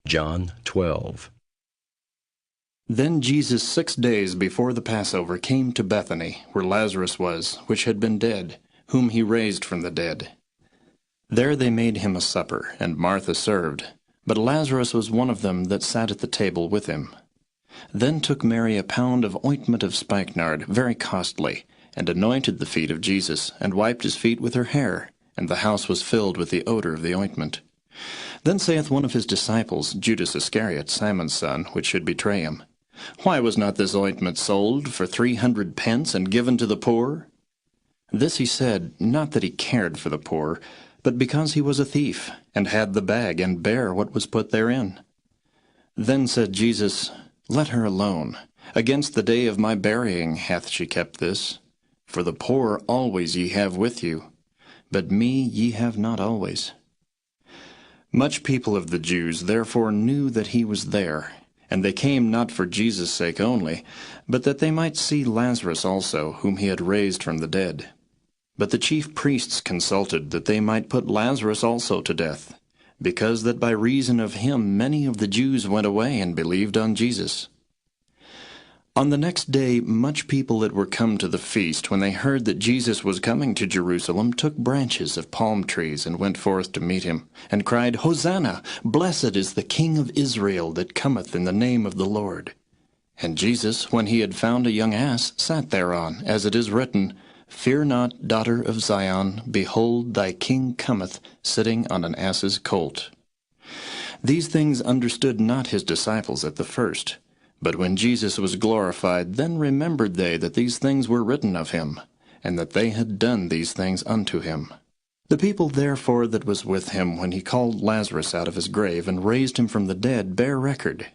John 12. Then Jesus 6 days before the Passover came to Bethany, where Lazarus was, which had been dead, whom he raised from the dead. There they made him a supper, and Martha served, but Lazarus was one of them that sat at the table with him. Then took Mary a pound of ointment of spikenard, very costly, and anointed the feet of Jesus, and wiped his feet with her hair, and the house was filled with the odor of the ointment. Then saith one of his disciples, Judas Iscariot, Simon's son, which should betray him, Why was not this ointment sold for 300 pence and given to the poor? This he said, not that he cared for the poor, but because he was a thief, and had the bag, and bare what was put therein. Then said Jesus, Let her alone. Against the day of my burying hath she kept this. For the poor always ye have with you, but me ye have not always. Much people of the Jews therefore knew that he was there, and they came not for Jesus' sake only, but that they might see Lazarus also, whom he had raised from the dead. But the chief priests consulted that they might put Lazarus also to death, because that by reason of him many of the Jews went away and believed on Jesus. On the next day much people that were come to the feast, when they heard that Jesus was coming to Jerusalem, took branches of palm trees, and went forth to meet him, and cried, Hosanna! Blessed is the King of Israel that cometh in the name of the Lord. And Jesus, when he had found a young ass, sat thereon, as it is written, Fear not, daughter of Zion, behold, thy King cometh, sitting on an ass's colt. These things understood not his disciples at the first. But when Jesus was glorified, then remembered they that these things were written of him, and that they had done these things unto him. The people therefore that was with him when he called Lazarus out of his grave, and raised him from the dead, bear record.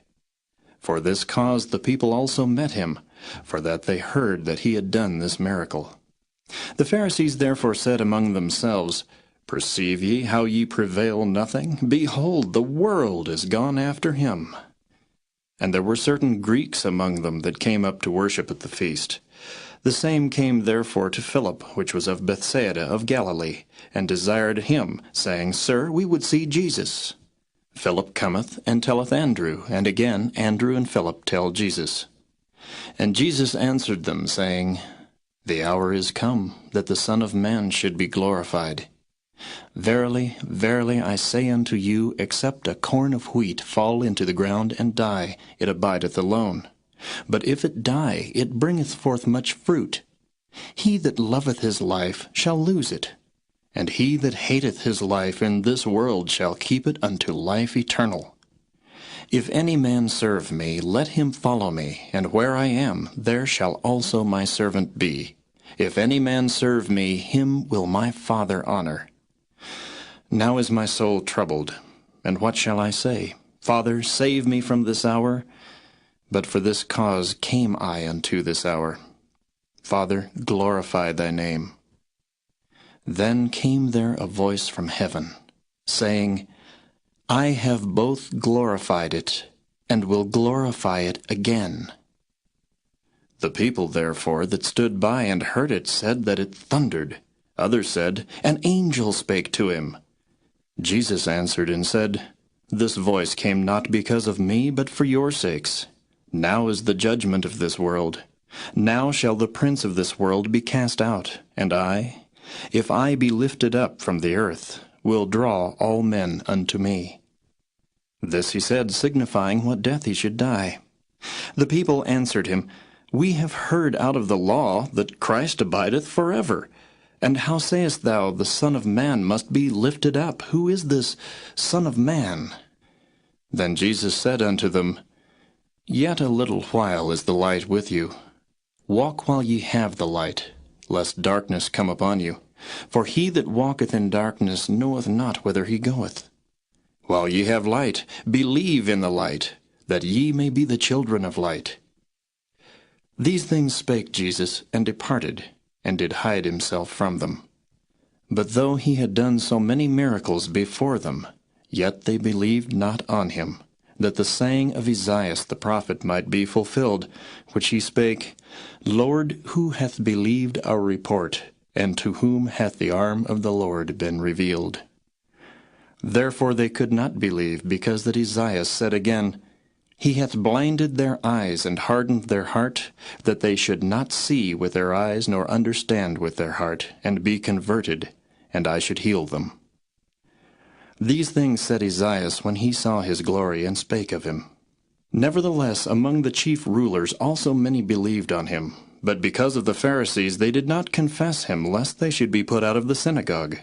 For this cause the people also met him, for that they heard that he had done this miracle. The Pharisees therefore said among themselves, Perceive ye how ye prevail nothing? Behold, the world is gone after him. And there were certain Greeks among them that came up to worship at the feast. The same came therefore to Philip, which was of Bethsaida of Galilee, and desired him, saying, Sir, we would see Jesus. Philip cometh, and telleth Andrew, and again Andrew and Philip tell Jesus. And Jesus answered them, saying, The hour is come, that the Son of Man should be glorified. Verily, verily, I say unto you, except a corn of wheat fall into the ground and die, it abideth alone. But if it die, it bringeth forth much fruit. He that loveth his life shall lose it, and he that hateth his life in this world shall keep it unto life eternal. If any man serve me, let him follow me, and where I am, there shall also my servant be. If any man serve me, him will my Father honor. Now is my soul troubled, and what shall I say? Father, save me from this hour. But for this cause came I unto this hour. Father, glorify thy name. Then came there a voice from heaven, saying, I have both glorified it, and will glorify it again. The people therefore that stood by and heard it said that it thundered. Others said, An angel spake to him. Jesus answered and said, This voice came not because of me, but for your sakes. Now is the judgment of this world. Now shall the prince of this world be cast out, and I, if I be lifted up from the earth, will draw all men unto me. This he said, signifying what death he should die. The people answered him, We have heard out of the law that Christ abideth forever. And how sayest thou, the Son of Man must be lifted up? Who is this Son of Man? Then Jesus said unto them, Yet a little while is the light with you. Walk while ye have the light, lest darkness come upon you. For he that walketh in darkness knoweth not whither he goeth. While ye have light, believe in the light, that ye may be the children of light. These things spake Jesus, and departed, and did hide himself from them. But though he had done so many miracles before them, yet they believed not on him, that the saying of Esaias the prophet might be fulfilled, which he spake, Lord, who hath believed our report, and to whom hath the arm of the Lord been revealed? Therefore they could not believe, because that Esaias said again, He hath blinded their eyes and hardened their heart, that they should not see with their eyes, nor understand with their heart, and be converted, and I should heal them. These things said Esaias when he saw his glory, and spake of him. Nevertheless, among the chief rulers also many believed on him. But because of the Pharisees they did not confess him, lest they should be put out of the synagogue.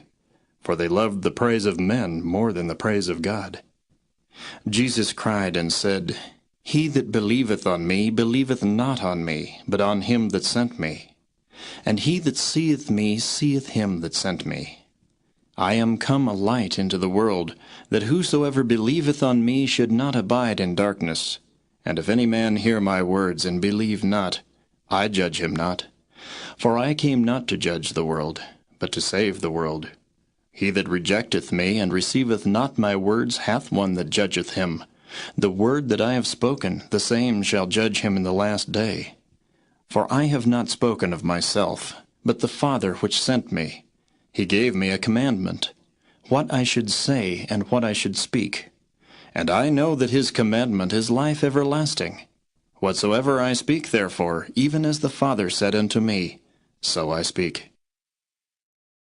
For they loved the praise of men more than the praise of God. Jesus cried and said, He that believeth on me believeth not on me, but on him that sent me. And he that seeth me seeth him that sent me. I am come a light into the world, that whosoever believeth on me should not abide in darkness. And if any man hear my words, and believe not, I judge him not. For I came not to judge the world, but to save the world. He that rejecteth me, and receiveth not my words, hath one that judgeth him. The word that I have spoken, the same shall judge him in the last day. For I have not spoken of myself, but the Father which sent me. He gave me a commandment, what I should say and what I should speak. And I know that his commandment is life everlasting. Whatsoever I speak therefore, even as the Father said unto me, so I speak.